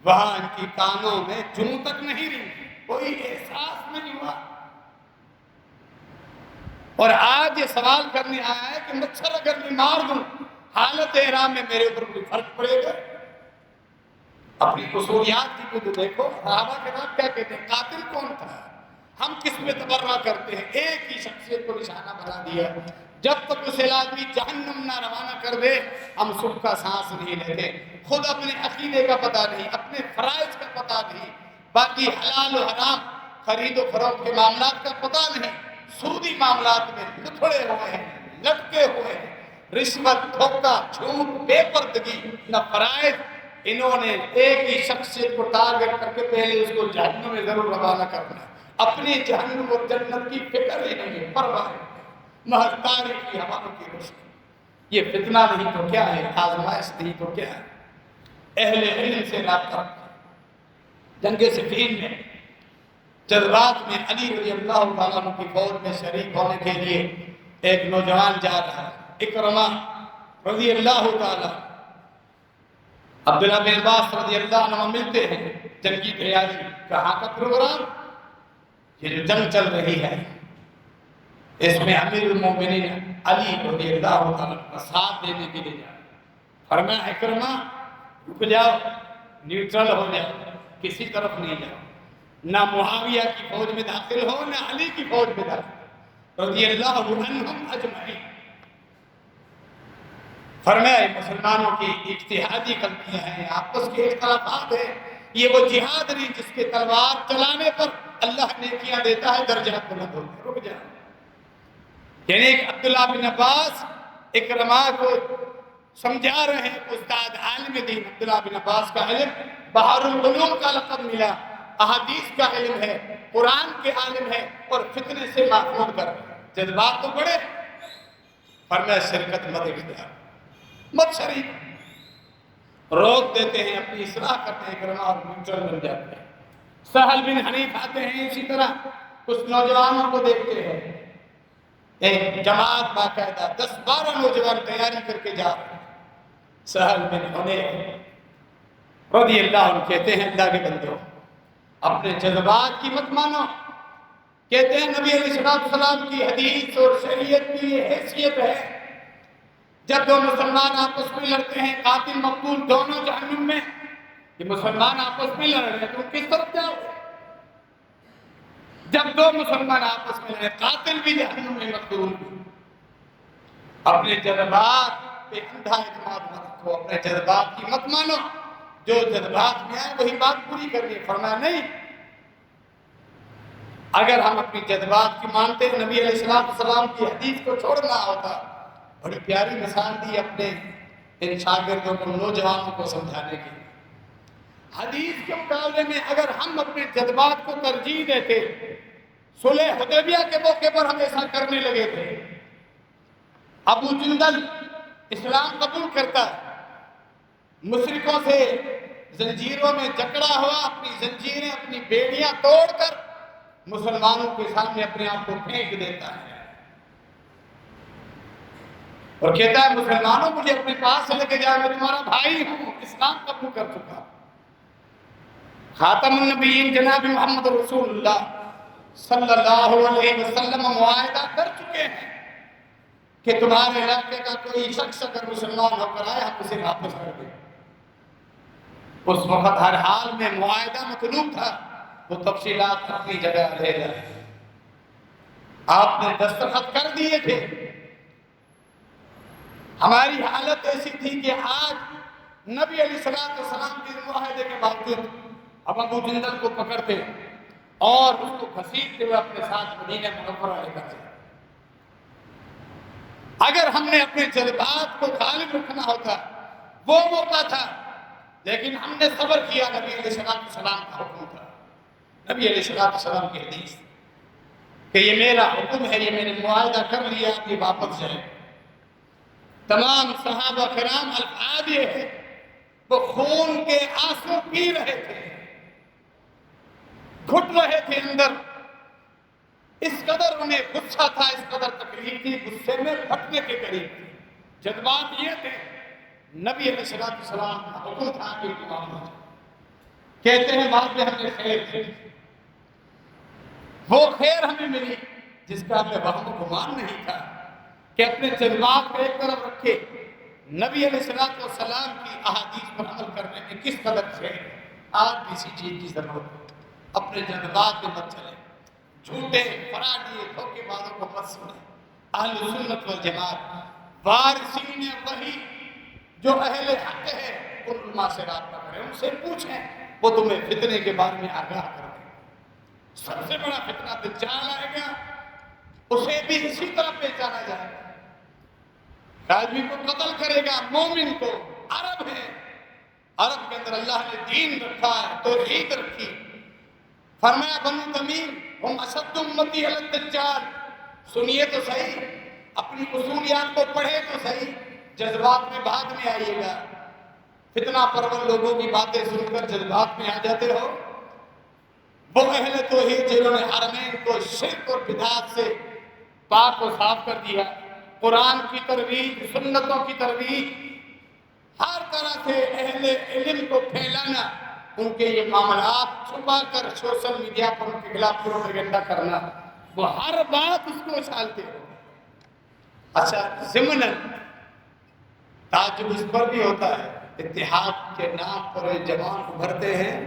Speaker 1: وہاں ان کی کانوں میں جوں تک نہیں رہی، کوئی احساس نہیں ہوا، اور آج یہ سوال کرنے آیا ہے کہ مچھر اگر میں مار دوں حالت احرام میں میرے اوپر کوئی فرق پڑے گا؟ اپنی قصوریات کی تو دیکھو، صحابہ کے نام کیا کہتے ہیں، قاتل کون تھا، ہم کس میں تبرہ کرتے ہیں، ایک ہی شخصیت کو نشانہ بنا دیا، جب تک اسے آدمی جہنم نہ روانہ کر دے ہم سکھ کا سانس نہیں لیتے، خود اپنے عقیدے کا پتہ نہیں، اپنے فرائض کا پتہ نہیں، باقی حلال و حرام، خرید و فروخت کے معاملات کا پتہ نہیں، سودی معاملات میں لتھڑے ہوئے ہیں، لٹکے ہوئے ہیں، رشوت، دھوکہ، جھوٹ، بے پردگی، نہ فرائض. انہوں نے ایک ہی شخصیت کو ٹارگٹ کر کے پہلے اس کو جہنم میں ضرور روانہ کرنا ہے. اپنی جہنم اور جنت کی فکر ہی نہیں ہے، پرواہ نہیں، محض تاریخ کی ہوائوں کی روشنی. یہ فتنہ نہیں تو کیا ہے، آزمائش نہیں تو کیا ہے. اہل علم سے رابطہ رکھیں. جنگ صفین میں جذبات میں علی رضی اللہ تعالیٰ عنہ کی فوج میں شریک ہونے کے لیے ایک نوجوان جا رہا ہے، اکرمہ رضی اللہ تعالیٰ. عبداللہ بن عباس رضی اللہ عنہ ملتے ہیں. جنگ کی تیاری، کہاں کا پروگرام؟ یہ جو جنگ چل رہی ہے اس میں امیر المومنین علی رضی اللہ تعالیٰ کا ساتھ دینے کے لیے جا. فرمایا اکرمہ رک جاؤ، نیوٹرل ہو جاؤ، کسی طرف نہیں جاؤ، نہ معاویہ کی فوج میں داخل ہو نہ علی کی فوج میں داخل رضی اللہ عنہم اجمعین. فرمایا مسلمانوں کی اجتہادی غلطیاں ہیں، آپس کے اختلافات ہیں، یہ وہ جہاد نہیں جس کے تلوار چلانے پر اللہ نیکیاں دیتا ہے، درجات بلند ہوتے ہیں. رک جاؤ. یعنی ایک عبداللہ بن عباس اکرمہ کو سمجھا رہے ہیں. استاد عالم دین عبداللہ بن عباس کا علم بحر العلوم کا لقب ملا، احادیث کا علم ہے، قرآن کے عالم ہے، اور فتنے سے محفوظ کر رہے ہیں. جذبات تو بڑے. فرمایا شرکت مت اختیار، مت شریک. روک دیتے ہیں، اپنی اصلاح کرتے ہیں اکرمہ اور نیوٹرل بن جاتے ہیں. سہل بن حنیف آتے ہیں، اسی طرح کچھ نوجوانوں کو دیکھتے ہیں، ایک جماعت باقاعدہ 10-12 نوجوان تیاری کر کے جا رہے ہیں. سہل بن حنیف رضی اللہ عنہ کہتے ہیں اللہ کے بندو اپنے جذبات کی مت مانو. کہتے ہیں نبی علیہ السلام کی حدیث اور شریعت کی یہ حیثیت ہے، جب دو مسلمان آپس میں لڑتے ہیں قاتل مقتول دونوں جہنم میں. یہ مسلمان آپس میں لڑ رہے ہیں تم کس طرف جاؤ؟ جب دو مسلمان آپس میں لڑے قاتل بھی جہنم میں مقتول بھی. اپنے جذبات پہ اندھا اعتماد مت رکھو، اپنے جذبات کی مت مانو. جو جذبات میں آئے وہی بات پوری کرنی. فرمایا نہیں، اگر ہم اپنی جذبات کی مانتے نبی علیہ السلام کی حدیث کو چھوڑنا ہوتا. بڑی پیاری مثال دی اپنے ان شاگردوں کو، نوجوانوں کو سمجھانے کی. حدیث کے مقابلے میں اگر ہم اپنے جذبات کو ترجیح دیتے، صلح حدیبیہ کے موقع پر ہم ایسا کرنے لگے تھے. ابو جندل اسلام قبول کرتا، مشرکوں سے زنجیروں میں جکڑا ہوا، اپنی زنجیریں اپنی بیڑیاں توڑ کر مسلمانوں کے سامنے اپنے آپ کو پھینک دیتا ہے اور کہتا ہے مسلمانوں مجھے اپنے پاس سے لے کے جاؤ، میں تمہارا بھائی ہوں، اسلام قبول کر چکا. خاتم النبیین جناب محمد رسول اللہ صلی اللہ علیہ وسلم معاہدہ کر چکے ہیں کہ تمہارے علاقے کا کوئی شخص اگر مسلمان ہو کر آئے ہم اسے واپس کر دیں. اس وقت ہر حال میں معاہدہ مطلوب تھا، وہ تفصیلات اپنی جگہ لے جائے. آپ نے دستخط کر دیے تھے. ہماری حالت ایسی تھی کہ آج نبی علیہ السلام کے معاہدے کے باوجود اب ابو جندل کو پکڑتے اور اس کو گھسیٹتے ہوئے اپنے ساتھ مدینہ منورہ لے کر چلے. اگر ہم نے اپنے جذبات کو غالب رکھنا ہوتا وہ موقع تھا، لیکن ہم نے صبر کیا. نبی علیہ السلام کا حکم تھا، نبی علیہ السلام کی حدیث کہ یہ میرا حکم ہے، یہ میں نے معاہدہ کر لیا، آپ یہ واپس جائیں. تمام صحابہ کرام الفاظ یہ ہے، وہ خون کے آنسو پی رہے تھے، گھٹ رہے تھے اندر. اس قدر انہیں غصہ تھا، اس قدر تکلیف تھی، غصے میں پھٹنے کے قریب تھے. جذبات یہ تھے، نبی علیہ السلام کا حکم تھا کہ کہتے ہیں بعد میں ہم نے خیر کی، وہ خیر ہمیں ملی جس کا ہمیں وہم و گمان نہیں تھا کہ اپنے جذبات کو ایک طرف رکھے نبی علیہ السلام کی احادیث پر عمل کرنے میں کس قدر خیر. آج بھی اسی چیز کی ضرورت ہے. اپنے جذبات میں مت چلیں، جھوٹے فراڈی دھوکے بازوں کو مت سنیں. اہل سنت والجماعت وارثین وحی جو اہل حق ہے ان علماء سے رابطہ کریں، ان سے پوچھیں، وہ تمہیں فتنے کے بارے میں آگاہ کر دیں. سب سے بڑا فتنہ دجال آئے گا، اسے بھی اسی طرح پہچانا جائے گا. آدمی کو قتل کرے گا مومن کو. عرب ہے، عرب کے اندر اللہ نے دین رکھا ہے، توحید رکھی. فرمایا بنو تمیم ہم اشد امتی علی الدجال. سنیے تو صحیح، اپنی اصولیات کو پڑھے تو صحیح، جذبات میں بعد میں آئیے گا. فتنہ پرور لوگوں کی باتیں سن کر جذبات میں آ جاتے ہو. وہ اہل توحید جنہوں نے حرمین کو شرک اور بدعات سے پاک و صاف کر دیا، قرآن کی ترویج، سنتوں کی ترویج، ہر طرح سے اہل علم کو پھیلانا، ان کے یہ معاملات چھپا کر سوشل میڈیا پر ان کے خلاف پروپیگنڈا کرنا، وہ ہر بات اس کو اچھالتے ہو. اچھا ضمناً تعجب اس پر بھی ہوتا ہے، اتحاد کے نام پر جوان ابھرتے ہیں.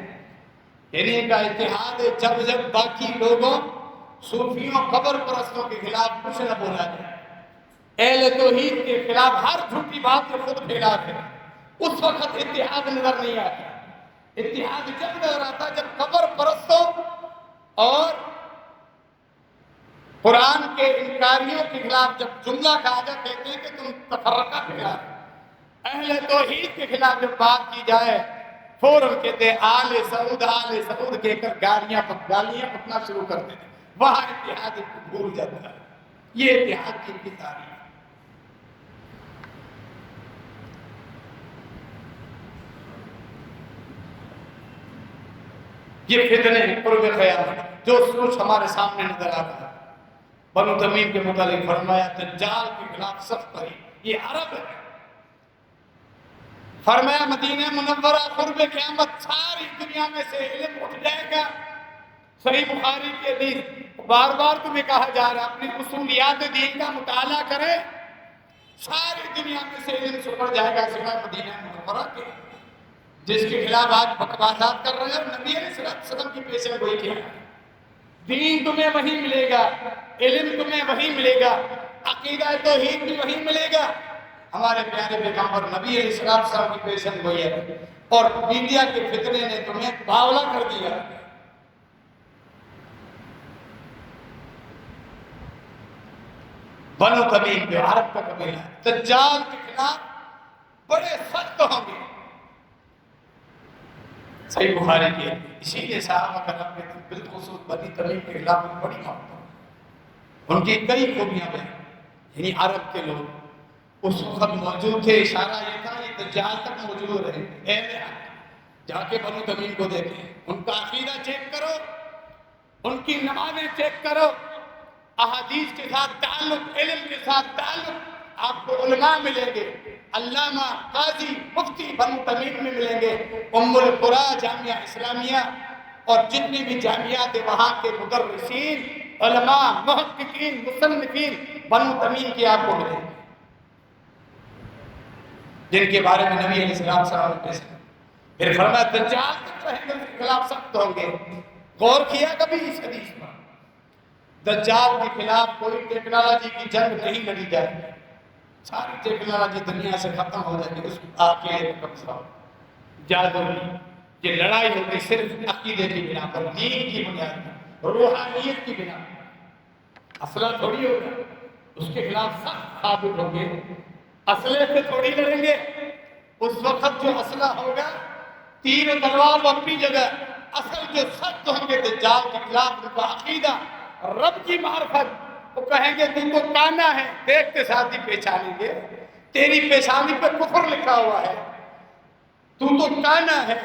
Speaker 1: یعنی کا اتحاد ہے جب جب باقی لوگوں، صوفیوں، قبر پرستوں کے خلاف کچھ نہ بولا جائے، اہل توحید کے خلاف ہر جھوٹی بات کو خود پھیلاتے ہیں، اس وقت اتحاد نظر نہیں آتا. اتحاد جب نظر آتا جب قبر پرستوں اور قرآن کے انکاریوں کے خلاف جب جملہ کہا جائے، کہتے ہیں کہ تم تفرقہ پھیلا. اہل توحید کے خلاف جب بات کی جائے فوراً کہتے ہیں آل سعود کہہ کر گالیاں پکنا شروع کر دیتے. وہاں اتحاد بھول جاتا ہے. یہ اتحاد کی ان کی تاریخ. یہ فتنے قرب قیامت جو سوچ ہمارے سامنے نظر آ رہا ہے. بنو تمیم کے متعلق فرمایا دجال کے خلاف سخت رہی. یہ عرب ہے. فرمایا مدینہ منورہ قرب قیامت ساری دنیا میں سے علم اٹھ جائے گا. صحیح بخاری کی حدیث، بار بار تمہیں کہا جا رہا ہے اپنی اصولیات دین کا مطالعہ کرے. ساری دنیا میں سے علم سپڑ جائے گا سوائے مدینہ منورہ کے، جس کے خلاف آج بکواسات کر رہے ہیں. نبی علیہ السلام کی پیشن گوئی کیا ہے. دین تمہیں وہی ملے گا، علم تمہیں وہی ملے گا، عقیدہ توحید بھی وہی ملے گا. ہمارے پیارے پیغمبر نبی علیہ السلام کی پیشن گوئی ہے. اور میڈیا کے فتنے نے تمہیں باولا کر دیا. بنو تمیم جو عرب کا قبیلہ ہے، دجال کے خلاف بڑے سخت ہوں گے. صحیح بخاری کی ہے. اسی لیے صحابہ کرام کہتے ہیں بالخصوص بنی تمیم کے خلاف بڑی محبت. ان کی کئی خوبیاں ہیں. یعنی عرب کے لوگ اس وقت موجود تھے. اشارہ یہ تھا یہ دجال تک موجود رہے. اہل جا کے بنو تمیم کو دیکھیں، ان کا عقیدہ چیک کرو، ان کی نمازیں چیک کرو، احادیث کے ساتھ تعلق، علم کے ساتھ تعلق. آپ کو علماء ملیں گے، علامہ، قاضی، مفتی بنو تمیم میں ملیں گے. ام القرا جامعہ اسلامیہ اور جتنے بھی جامعات وہاں کے مدرسین، علماء، محققین، مصنفین بنو تمیم کے آپ کو ملیں گے، جن کے بارے میں نبی علیہ السلام نے پیش کیا. پھر فرمایا دجال تک رہیں گے، اس کے خلاف سخت ہوں گے. غور کیا کبھی اس حدیث پر؟ دجال کے خلاف کوئی ٹیکنالوجی کی جنگ نہیں لڑی جائے. ساری ٹیکنالوجی دنیا سے ختم ہو جائے گی. اس آپ کے قبضہ جادو کی یہ لڑائی ہوگی صرف عقیدے کی بنا پر، دین کی بنیاد پر، روحانیت کی بنا پر. اسلحہ تھوڑی ہوگا، اس کے خلاف سخت ثابت ہوں گے. اسلحے سے تھوڑی لڑیں گے. اس وقت جو اسلحہ ہوگا تیر و تلوار وہ اپنی جگہ. اصل جو سخت ہوں گے دجال کے خلاف ان کا عقیدہ، رب کی معرفت. وہ کہیں گے تم کو کانا ہے، دیکھتے ساتھ ہی پہچانیں گے تیری پیشانی پہ کفر لکھا ہوا ہے، تو کانا ہے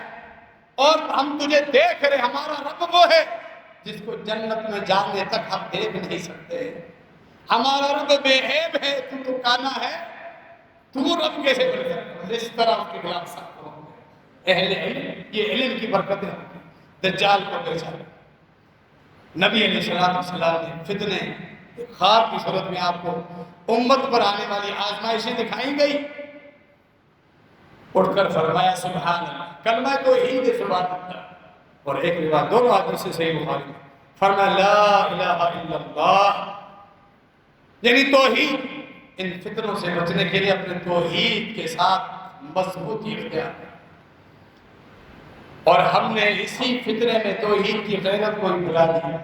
Speaker 1: اور ہم تجھے دیکھ رہے. ہمارا رب وہ ہے جس کو جنت میں جانے تک ہم دیکھ نہیں سکتے. ہمارا رب بے عیب ہے، تو کانا ہے، تو رب کیسے بن سکتا؟ اس طرح اس کے خلاف سخت ہوں گے. اہل علم، یہ علم کی برکتیں ہوں گی. دجال کو پہچانا. نبی علیہ السلام نے فتنے خواب کی صورت میں آپ کو امت پر آنے والی آزمائشیں دکھائی گئی. اٹھ کر فرمایا سبحان اللہ، کلمہ توحید سبحان اللہ. اور ایک روایت، دونوں حدیث سے صحیح بخاری میں فرمایا لا الہ الا اللہ، یعنی توحید. ان فتنوں سے بچنے کے لیے اپنے توحید کے ساتھ مضبوطی اختیار کی. اور ہم نے اسی فتنے میں توحید کی غیرت کو بھلا دی.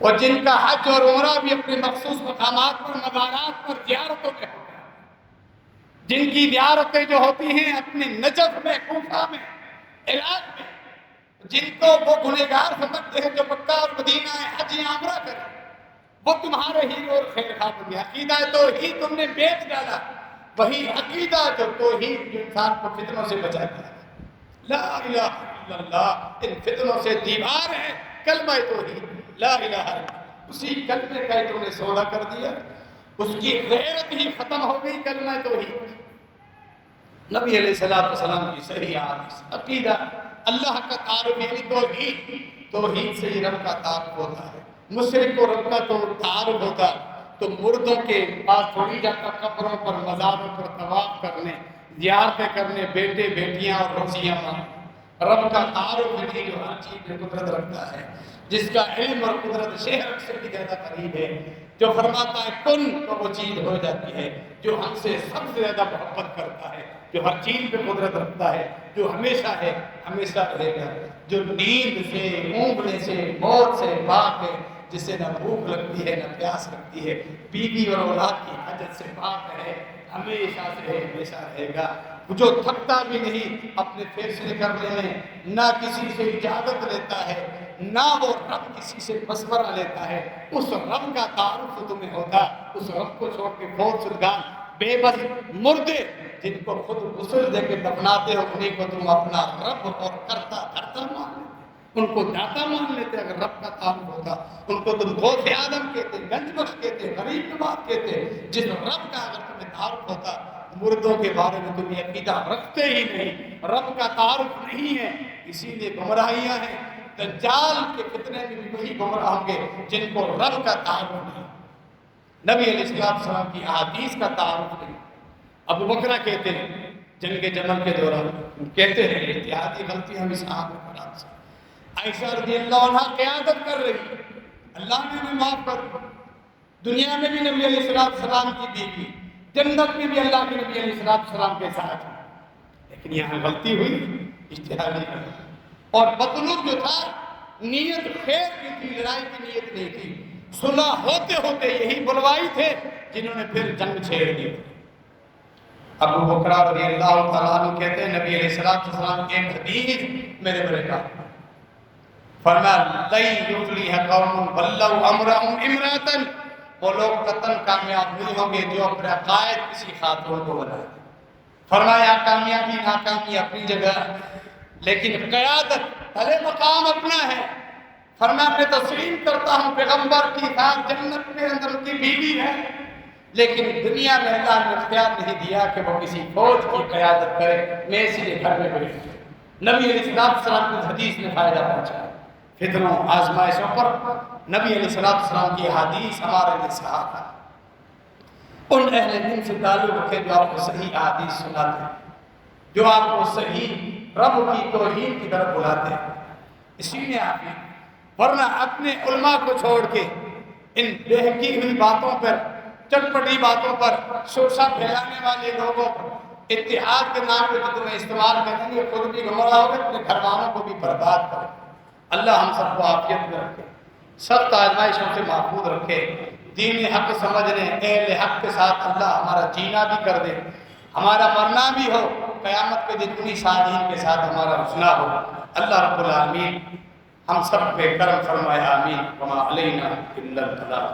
Speaker 1: اور جن کا حج اور عمرہ بھی اپنے مخصوص مقامات پر، مزارات پر، زیارتوں میں ہوتا ہے، جن کی زیارتیں جو ہوتی ہیں اپنے نجف میں، کوفہ میں، عراق میں، جن کو وہ گنہگار سمجھتے ہیں جو مکہ اور مدینہ ہے حج یا عمرہ کریں، وہ تمہارے ہیرو اور خیر خواہ بن گیا۔ عقیدہ توحید تم نے بیچ ڈالا، وہی عقیدہ جو توحید جو انسان کو فتنوں سے بچاتا ہے۔ لا الہ الا اللہ، ان فتنوں سے دیوار ہے کلمہ توحید لا الہ الا اللہ، اسی کلمے کا تم نے سودا کر دیا، اس کی غیرت ہی ختم ہو گئی کلمہ توحید۔ نبی علیہ السلام کی صحیح حدیث، عقیدہ اللہ کا تعارف یعنی توحید، توحید سے ہی رب کا تعارف ہوتا ہے۔ مشرک کو رب کا تو تعارف ہوتا تو مردوں کے پاس تھوڑی جاتا، قبروں پر، مزاروں پر طواف کرنے، زیارتیں کرنے، بیٹے بیٹیاں اور روزیاں مانگنے۔ رب کا تعارف نہیں جو ہر چیز میں قدرت رکھتا ہے، جس کا علم اور قدرت شہر سے بھی زیادہ قریب ہے، جو فرماتا ہے کن تو وہ چیز ہو جاتی ہے، جو ہم سے سب سے زیادہ محبت کرتا ہے، جو ہر چیز پہ قدرت رکھتا ہے، جو ہمیشہ ہے ہمیشہ رہے گا، جو نیند سے، اونگنے سے، موت سے پاک ہے، جسے نہ بھوک لگتی ہے نہ پیاس لگتی ہے، بیوی اور اولاد کی حاجت سے پاک ہے، ہمیشہ سے ہمیشہ رہے گا، جو تھکتا بھی نہیں اپنے فیصلے کرنے میں، نہ کسی سے اجازت لیتا ہے، نہ وہ رب کسی سے مشورہ لیتا ہے، اس رب کا تعارف تمہیں ہوتا، اس رب کو چھوڑ کے بہت سرگان بے بس مردے جن کو خود غسل دے کے دفناتے ہو، انہیں کو تم اپنا رب اور کرتا مان لیتے، ان کو داتا مان لیتے۔ اگر رب کا تعارف ہوتا ان کو تم غوث آدم کہتے، گنج بخش کہتے، غریب نواز کہتے۔ جس رب کا اگر تمہیں تعارف ہوتا، مردوں کے بارے میں تم یہ عقیدہ رکھتے ہی نہیں، رب کا تعارف نہیں ہے، اسی لیے گمراہیاں ہیں۔ دجال کے فتنے میں بھی وہی گمراہ ہوں گے جن کو رب کا تعارف نہیں، نبی علیہ السلام کی احادیث کا تعارف نہیں۔ ابو بکرہ کہتے ہیں جنگ جمل کے دوران، کہتے ہیں اجتہادی غلطی ہم اس آن میں پڑھا سے، عائشہ رضی اللہ عنہ قیادت کر رہی، اللہ نے بھی معاف کر، دنیا میں بھی نبی علیہ السلام کی بیوی، جنت میں بھی اللہ کے نبی علیہ السلام کے ساتھ، لیکن یہاں غلطی ہوئی اجتہادی غلطی۔ اور مطلوب جو تھا نیت خیر کی تھی، لڑائی کی نیت نہیں تھی، صلح ہوتے ہوتے یہی بلوائی تھے جنہوں نے پھر جنگ چھیڑ دی۔ ابو بکر رضی اللہ تعالیٰ عنہ کہتے ہیں نبی علیہ السلام کی ایک حدیث میرے بڑے کا فرمایا لَن یفلح قوم ولوا امرهم امرأة، وہ لوگ قطعاً کامیاب نہیں ہوں گے جو اپنا قائد کسی خاتون کو بنائے۔ فرمایا کامیابی ناکامی اپنی جگہ، لیکن قیادت بھلے مقام اپنا ہے۔ فرمایا میں تسلیم کرتا ہوں پیغمبر کی ساتھ جنت میں اندر ان کی بیوی ہے، لیکن دنیا میں اللہ نے اختیار نہیں دیا کہ وہ کسی فوج کی قیادت کرے، میں اسی لیے گھر میں بیٹھ جاؤں۔ نبی علیہ السلام کی حدیث نے فائدہ پہنچا فتنوں آزمائشوں پر، نبی علیہ السلام کی حدیث ہمارے لیے سہارا ہے۔ ان اہل دین سے تعلق رکھے جو آپ کو صحیح حدیث سناتے ہیں، جو آپ کو صحیح رب کی توحید کی طرف بلاتے ہیں، اسی لیے آپ نے ورنہ اپنے علماء کو چھوڑ کے ان بہکی ہوئی باتوں پر، چٹپٹی باتوں پر، شوشہ پھیلانے والے لوگوں پر، اتحاد کے نام پہ جو تمہیں استعمال کریں گے، خود بھی گمراہ ہوگے، اپنے گھر والوں کو بھی برباد کریں۔ اللہ ہم سب کو عافیت میں رکھے، سخت آزمائشوں سے محفوظ رکھے، دین حق سمجھنے اہل حق کے ساتھ اللہ ہمارا جینا بھی کر دے، ہمارا مرنا بھی ہو، قیامت کے دن انہی صالحین کے ساتھ ہمارا رسنا ہو۔ اللہ رب العالمین ہم سب پہ کرم فرمائے، آمین۔ وما علینا الا البلاغ۔